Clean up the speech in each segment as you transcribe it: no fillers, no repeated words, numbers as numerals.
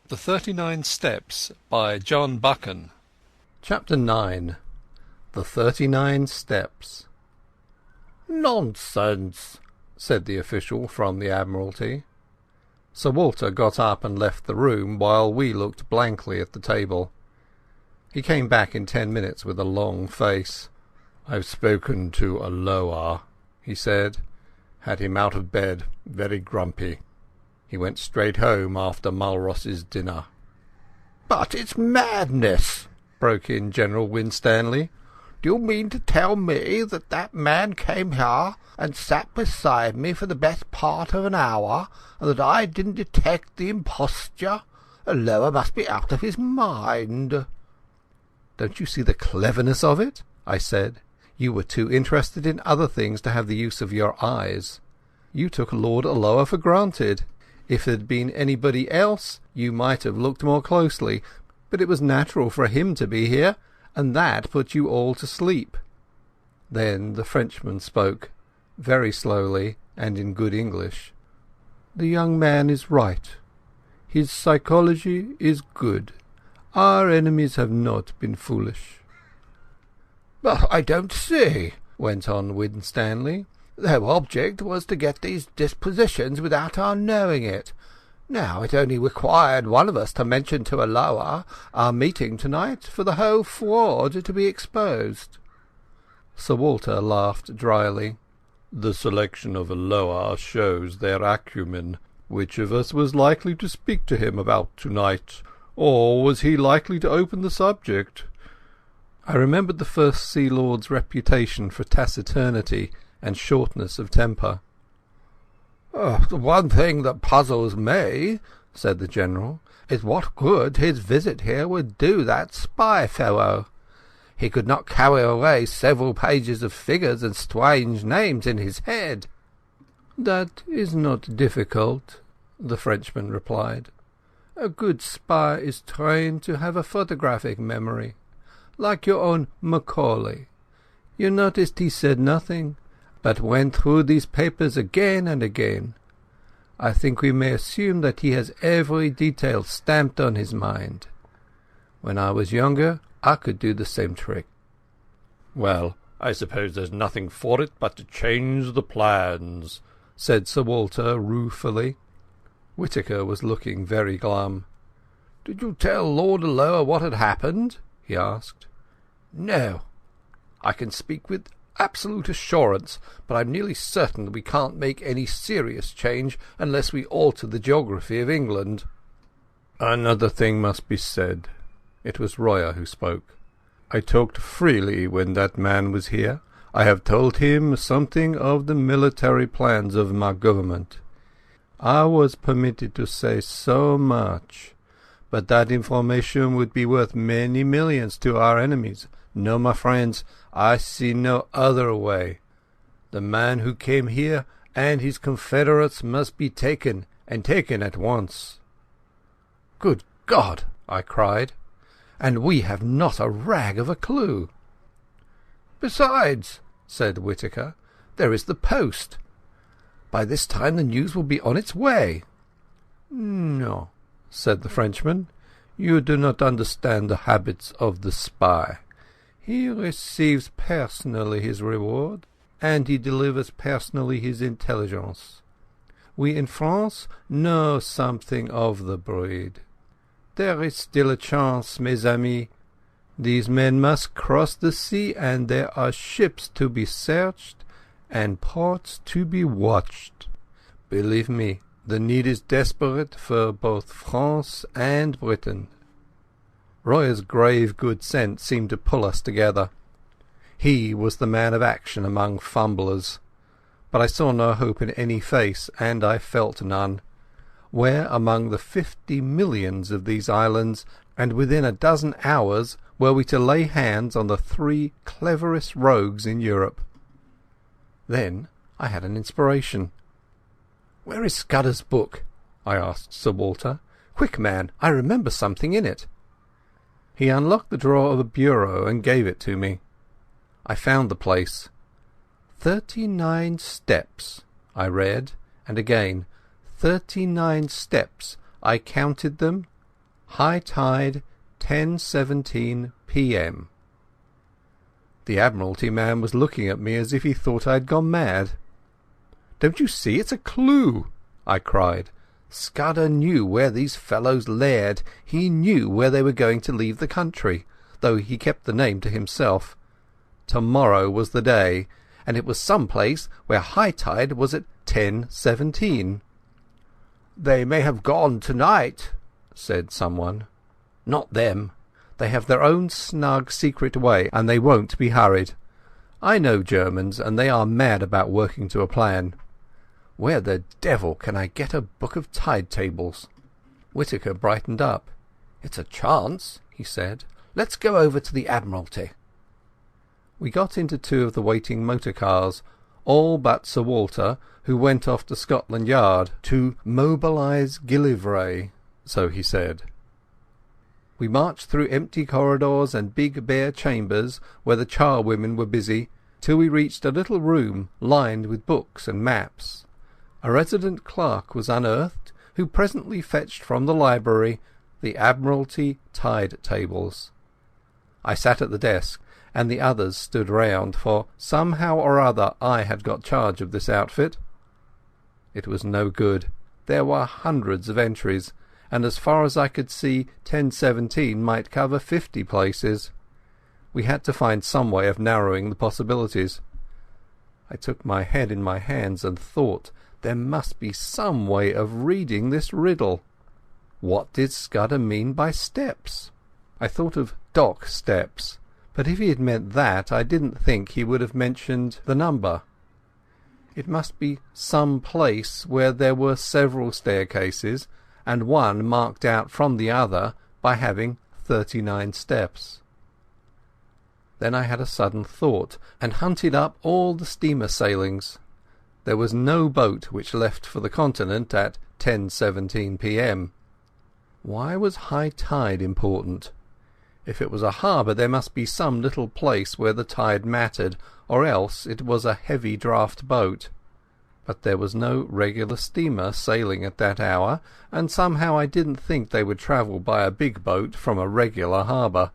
The 39 Steps by John Buchan. Chapter 9. The 39 Steps. "Nonsense," said the official from the Admiralty. Sir Walter got up and left the room, while we looked blankly at the table. He came back in 10 minutes with a long face. "I've spoken to Alloa," he said. "Had him out of bed, very grumpy. He went straight home after Mulross's dinner." "But it's madness," broke in General Winstanley. "Do you mean to tell me that that man came here and sat beside me for the best part of an hour, and that I didn't detect the imposture? Alloa must be out of his mind." "Don't you see the cleverness of it?" I said. "You were too interested in other things to have the use of your eyes. You took Lord Alloa for granted. If it had been anybody else, you might have looked more closely, but it was natural for him to be here, and that put you all to sleep." Then the Frenchman spoke, very slowly and in good English. "The young man is right. His psychology is good. Our enemies have not been foolish." "But I don't see," went on Winstanley. "Their object was to get these dispositions without our knowing it. Now it only required one of us to mention to Alloa our meeting tonight for the whole fraud to be exposed." Sir Walter laughed dryly. "The selection of Alloa shows their acumen. Which of us was likely to speak to him about tonight, or was he likely to open the subject?" I remembered the First Sea Lord's reputation for taciturnity and shortness of temper. "The one thing that puzzles me," said the General, "is what good his visit here would do that spy fellow. He could not carry away several pages of figures and strange names in his head." "That is not difficult," the Frenchman replied. "A good spy is trained to have a photographic memory, like your own Macaulay. You noticed he said nothing, but went through these papers again and again. I think we may assume that he has every detail stamped on his mind. When I was younger, I could do the same trick." "Well, I suppose there's nothing for it but to change the plans," said Sir Walter ruefully. Whittaker was looking very glum. "Did you tell Lord Alloa what had happened?" he asked. "No. I can speak with absolute assurance, but I'm nearly certain that we can't make any serious change unless we alter the geography of England." "Another thing must be said." It was Royer who spoke. "I talked freely when that man was here. I have told him something of the military plans of my government. I was permitted to say so much, but that information would be worth many millions to our enemies. No, my friends, I see no other way. The man who came here and his confederates must be taken, and taken at once." "Good God!" I cried. "And we have not a rag of a clue." "Besides," said Whittaker, "there is the post. By this time the news will be on its way." "No," said the Frenchman, "you do not understand the habits of the spy. He receives personally his reward, and he delivers personally his intelligence. We in France know something of the breed. There is still a chance, mes amis. These men must cross the sea, and there are ships to be searched and ports to be watched. Believe me, the need is desperate for both France and Britain." Royer's grave good sense seemed to pull us together. He was the man of action among fumblers. But I saw no hope in any face, and I felt none. Where among the 50 millions of these islands, and within a dozen hours, were we to lay hands on the 3 cleverest rogues in Europe? Then I had an inspiration. "Where is Scudder's book?" I asked Sir Walter. "Quick, man, I remember something in it." He unlocked the drawer of a bureau and gave it to me. I found the place. 39 steps, I read, and again 39 steps. I counted them, High tide, 10:17 p.m. The Admiralty man was looking at me as if he thought I had gone mad. "Don't you see it's a clue?" I cried. "Scudder knew where these fellows laired. He knew where they were going to leave the country, though he kept the name to himself. Tomorrow was the day, and it was some place where high tide was at 10:17. "They may have gone tonight," said someone. "Not them. They have their own snug secret way, and they won't be hurried. I know Germans, and they are mad about working to a plan. Where the devil can I get a book of tide tables?" Whittaker brightened up. "It's a chance," he said. "Let's go over to the Admiralty." We got into two of the waiting motor cars, all but Sir Walter, who went off to Scotland Yard to mobilise Gillivray, so he said. We marched through empty corridors and big bare chambers where the charwomen were busy, till we reached a little room lined with books and maps. A resident clerk was unearthed, who presently fetched from the library the Admiralty tide tables. I sat at the desk, and the others stood round, for somehow or other I had got charge of this outfit. It was no good. There were hundreds of entries, and as far as I could see 10:17 might cover 50 places. We had to find some way of narrowing the possibilities. I took my head in my hands and thought there must be some way of reading this riddle. What did Scudder mean by steps? I thought of dock steps, but if he had meant that I didn't think he would have mentioned the number. It must be some place where there were several staircases, and one marked out from the other by having 39 steps. Then I had a sudden thought, and hunted up all the steamer sailings. There was no boat which left for the continent at 10:17 p.m. Why was high tide important? If it was a harbour, there must be some little place where the tide mattered, or else it was a heavy draught boat. But there was no regular steamer sailing at that hour, and somehow I didn't think they would travel by a big boat from a regular harbour.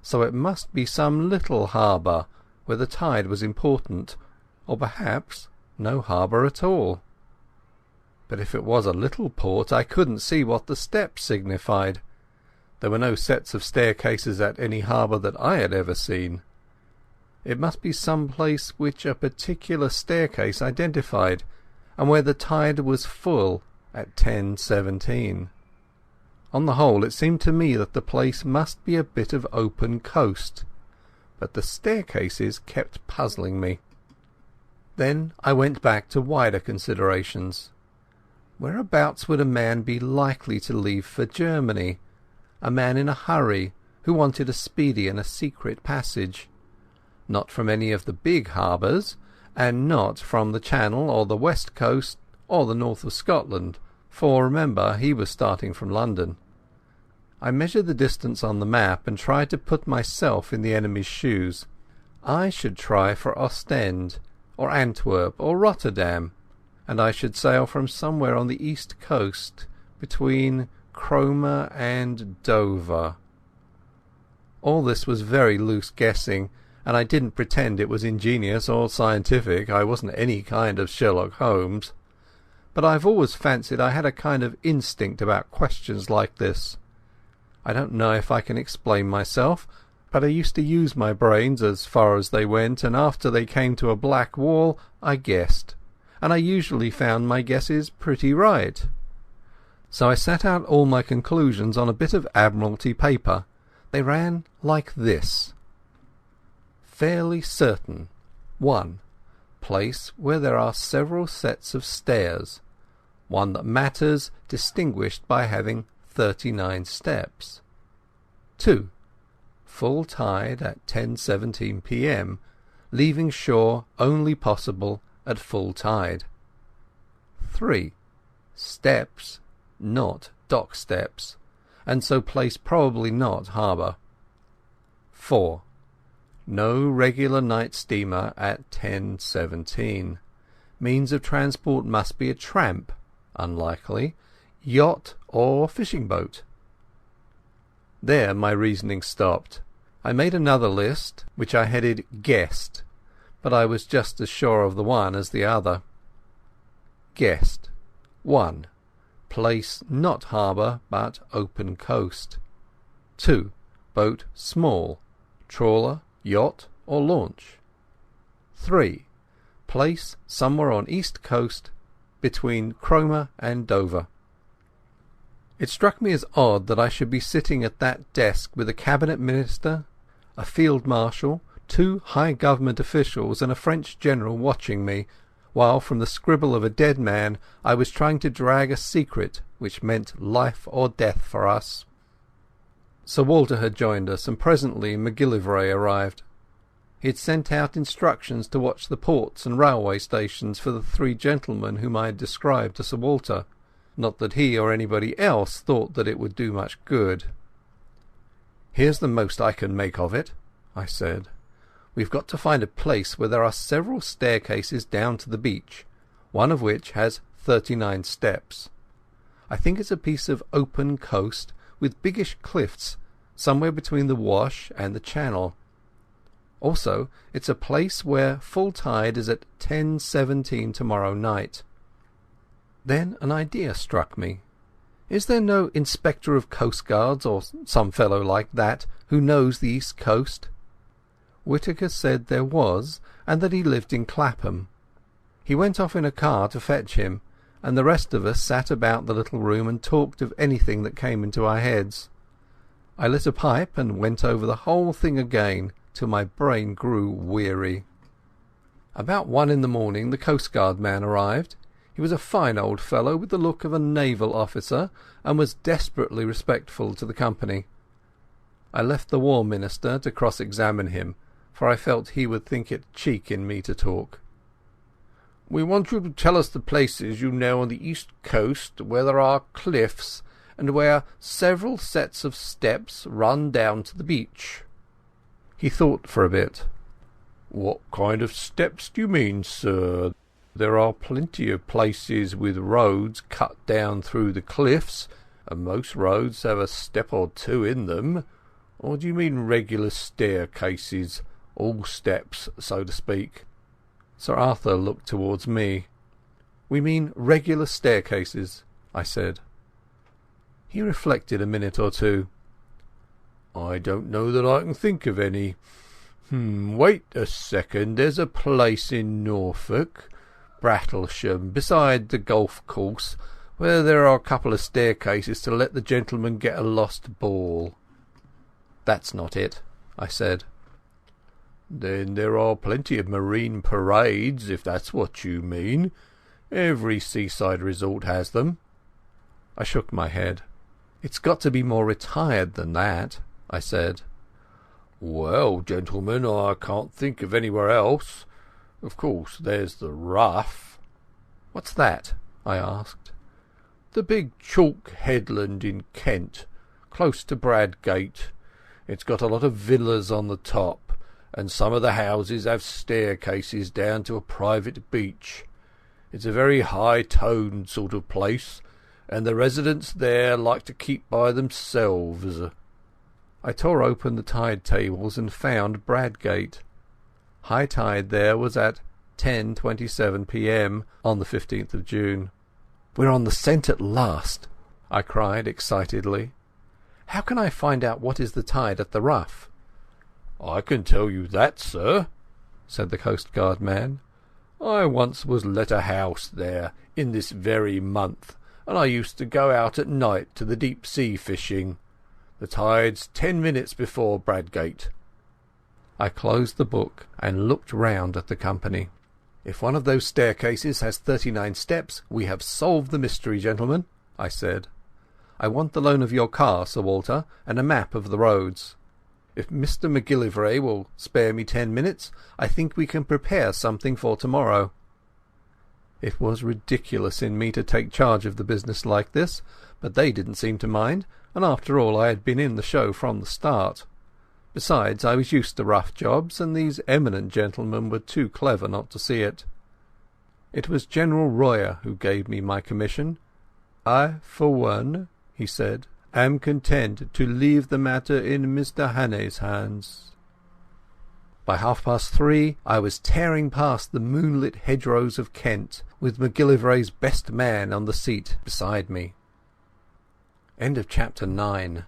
So it must be some little harbour where the tide was important, or perhaps no harbour at all. But if it was a little port, I couldn't see what the steps signified. There were no sets of staircases at any harbour that I had ever seen. It must be some place which a particular staircase identified, and where the tide was full at 10:17. On the whole, it seemed to me that the place must be a bit of open coast, but the staircases kept puzzling me. Then I went back to wider considerations. Whereabouts would a man be likely to leave for Germany? A man in a hurry, who wanted a speedy and a secret passage. Not from any of the big harbours, and not from the Channel or the west coast or the north of Scotland, for remember he was starting from London. I measured the distance on the map and tried to put myself in the enemy's shoes. I should try for Ostend, or Antwerp, or Rotterdam, and I should sail from somewhere on the east coast, between Cromer and Dover. All this was very loose guessing, and I didn't pretend it was ingenious or scientific. I wasn't any kind of Sherlock Holmes. But I've always fancied I had a kind of instinct about questions like this. I don't know if I can explain myself, but I used to use my brains as far as they went, and after they came to a black wall I guessed, and I usually found my guesses pretty right. So I set out all my conclusions on a bit of Admiralty paper. They ran like this. Fairly certain. 1. Place where there are several sets of stairs. One that matters, distinguished by having 39 steps. 2. Full tide at 10:17 p.m, leaving shore only possible at full tide. 3. Steps, not dock steps, and so place probably not harbour. 4. No regular night steamer at 10:17. Means of transport must be a tramp, unlikely, yacht or fishing boat. There my reasoning stopped. I made another list, which I headed Guessed, but I was just as sure of the one as the other. Guessed. 1. Place not harbour, but open coast. 2. Boat small, trawler, yacht or launch. 3. Place somewhere on east coast between Cromer and Dover. It struck me as odd that I should be sitting at that desk with a cabinet minister, a field marshal, 2 high government officials and a French general watching me, while from the scribble of a dead man I was trying to drag a secret which meant life or death for us. Sir Walter had joined us, and presently MacGillivray arrived. He had sent out instructions to watch the ports and railway stations for the 3 gentlemen whom I had described to Sir Walter. Not that he or anybody else thought that it would do much good. "Here's the most I can make of it," I said. "We've got to find a place where there are several staircases down to the beach, one of which has 39 steps. I think it's a piece of open coast with biggish cliffs somewhere between the Wash and the Channel. Also, it's a place where full tide is at 10:17 tomorrow night." Then an idea struck me. Is there no inspector of coastguards or some fellow like that who knows the east coast? Whittaker said there was, and that he lived in Clapham. He went off in a car to fetch him, and the rest of us sat about the little room and talked of anything that came into our heads. I lit a pipe and went over the whole thing again till my brain grew weary. About 1 in the morning the coastguard man arrived. He was a fine old fellow with the look of a naval officer, and was desperately respectful to the company. I left the War Minister to cross-examine him, for I felt he would think it cheek in me to talk. "We want you to tell us the places you know on the east coast where there are cliffs, and where several sets of steps run down to the beach." He thought for a bit. "What kind of steps do you mean, sir? There are plenty of places with roads cut down through the cliffs, and most roads have a step or 2 in them. Or do you mean regular staircases, all steps, so to speak?" Sir Arthur looked towards me. "We mean regular staircases," I said. He reflected a minute or 2. "I don't know that I can think of any. Wait a second. There's a place in Norfolk, Brattlesham, beside the golf course, where there are a couple of staircases to let the gentleman get a lost ball." "That's not it," I said. "Then there are plenty of marine parades, if that's what you mean. Every seaside resort has them." I shook my head. "It's got to be more retired than that," I said. "Well, gentlemen, I can't think of anywhere else. Of course, there's the Rough." "What's that?" I asked. "The big chalk headland in Kent, close to Bradgate. It's got a lot of villas on the top, and some of the houses have staircases down to a private beach. It's a very high-toned sort of place, and the residents there like to keep by themselves." I tore open the tide tables and found Bradgate. High tide there was at 10:27 p.m. on the 15th of June. "We're on the scent at last," I cried excitedly. "How can I find out what is the tide at the Rough?" "I can tell you that, sir," said the coastguard man. "I once was let a house there in this very month, and I used to go out at night to the deep sea fishing. The tide's 10 minutes before Bradgate." I closed the book and looked round at the company. "If one of those staircases has 39 steps, we have solved the mystery, gentlemen," I said. "I want the loan of your car, Sir Walter, and a map of the roads. If Mr MacGillivray will spare me 10 minutes, I think we can prepare something for tomorrow." It was ridiculous in me to take charge of the business like this, but they didn't seem to mind, and after all I had been in the show from the start. Besides, I was used to rough jobs, and these eminent gentlemen were too clever not to see it. It was General Royer who gave me my commission. "I, for one," he said, am content to leave the matter in Mr. Hannay's hands." By 3:30 I was tearing past the moonlit hedgerows of Kent, with MacGillivray's best man on the seat beside me. Chapter 9